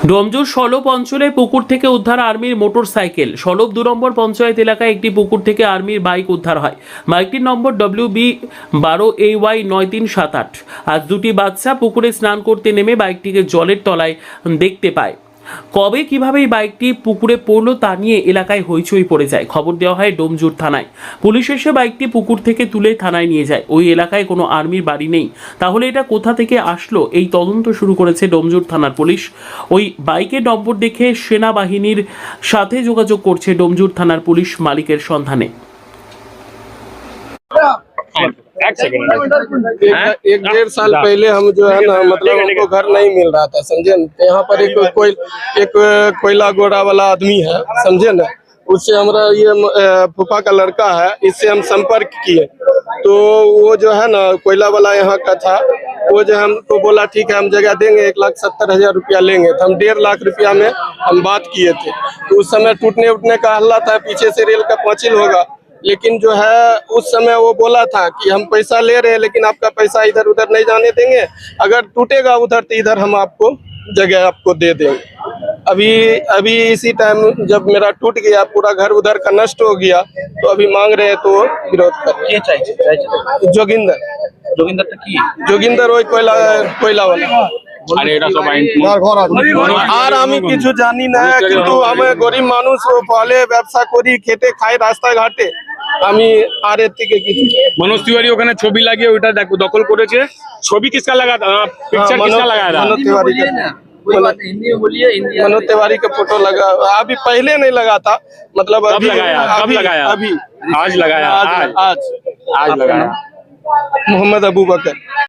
ডোমজুর সলব অঞ্চলে পুকুর থেকে উদ্ধার আর্মির মোটরসাইকেল। সলব 2 নম্বর পঞ্চায়েত এলাকায় একটি পুকুর থেকে আর্মির বাইক উদ্ধার হয়। বাইকটির নম্বর WB12AY9378। আজ দুটি বাচ্চা পুকুরে স্নান করতে নেমে বাইকটিকে জলের তলায় দেখতে পায়। কবে কিভাবে এই বাইকটি পুকুরে পড়লো তা নিয়ে এলাকায় হইচই পড়ে যায়। খবর দেওয়া হয় ডোমজুর থানায়। পুলিশ এসে বাইকটি পুকুর থেকে তুলে থানায় নিয়ে যায়। ওই এলাকায় কোনো আর্মির বাড়ি নেই, তাহলে এটা কোথা থেকে আসলো এই তদন্ত শুরু করেছে ডোমজুর থানার পুলিশ। ওই বাইকের নম্বর দেখে সেনাবাহিনীর সাথে যোগাযোগ করছে ডোমজুর থানার পুলিশ মালিকের সন্ধানে। एक 1.5 साल पहले हम जो है ना मतलब हमको घर नहीं मिल रहा था, समझे न। यहाँ पर एक कोयला गोड़ा वाला आदमी है, समझे ना। उससे हमारा ये फूफा का लड़का है, इससे हम संपर्क किए तो वो जो है ना कोयला वाला यहाँ का था। वो जो हमको बोला ठीक है हम जगह देंगे, 1,70,000 रुपया लेंगे। तो हम 1.5 लाख रुपया में हम बात किए थे। तो उस समय टूटने उठने का हल्ला था, पीछे से रेल का पांचिल होगा। लेकिन जो है उस समय वो बोला था कि हम पैसा ले रहे हैं लेकिन आपका पैसा इधर उधर नहीं जाने देंगे, अगर टूटेगा उधर तो इधर हम आपको जगह आपको दे देंगे। अभी इसी टाइम जब मेरा टूट गया, पूरा घर उधर का नष्ट हो गया, तो अभी मांग रहे हैं तो विरोध कर। जोगिंदर जोगिंदर ওই कोयला वाला। আর আমি কিছু জানি না, কিন্তু আমি গরিব মানুষ, ও ফলে ব্যবসা করি, খেটে খাই রাস্তাঘাটে। আমি আর এর থেকে কিছু। मनोज तिवारी ওখানে ছবি লাগিয়ে ওটা দখল করেছে। ছবি किसका लगा था, पिक्चर किसका लगाया था? मनोज तिवारी का। मनोज तिवारी का फोटो लगा, अभी पहले नहीं लगा था, मतलब कब अभी लगाया? कब लगाया? अभी आज लगाया। आज आज लगाया। मोहम्मद अबू बकर।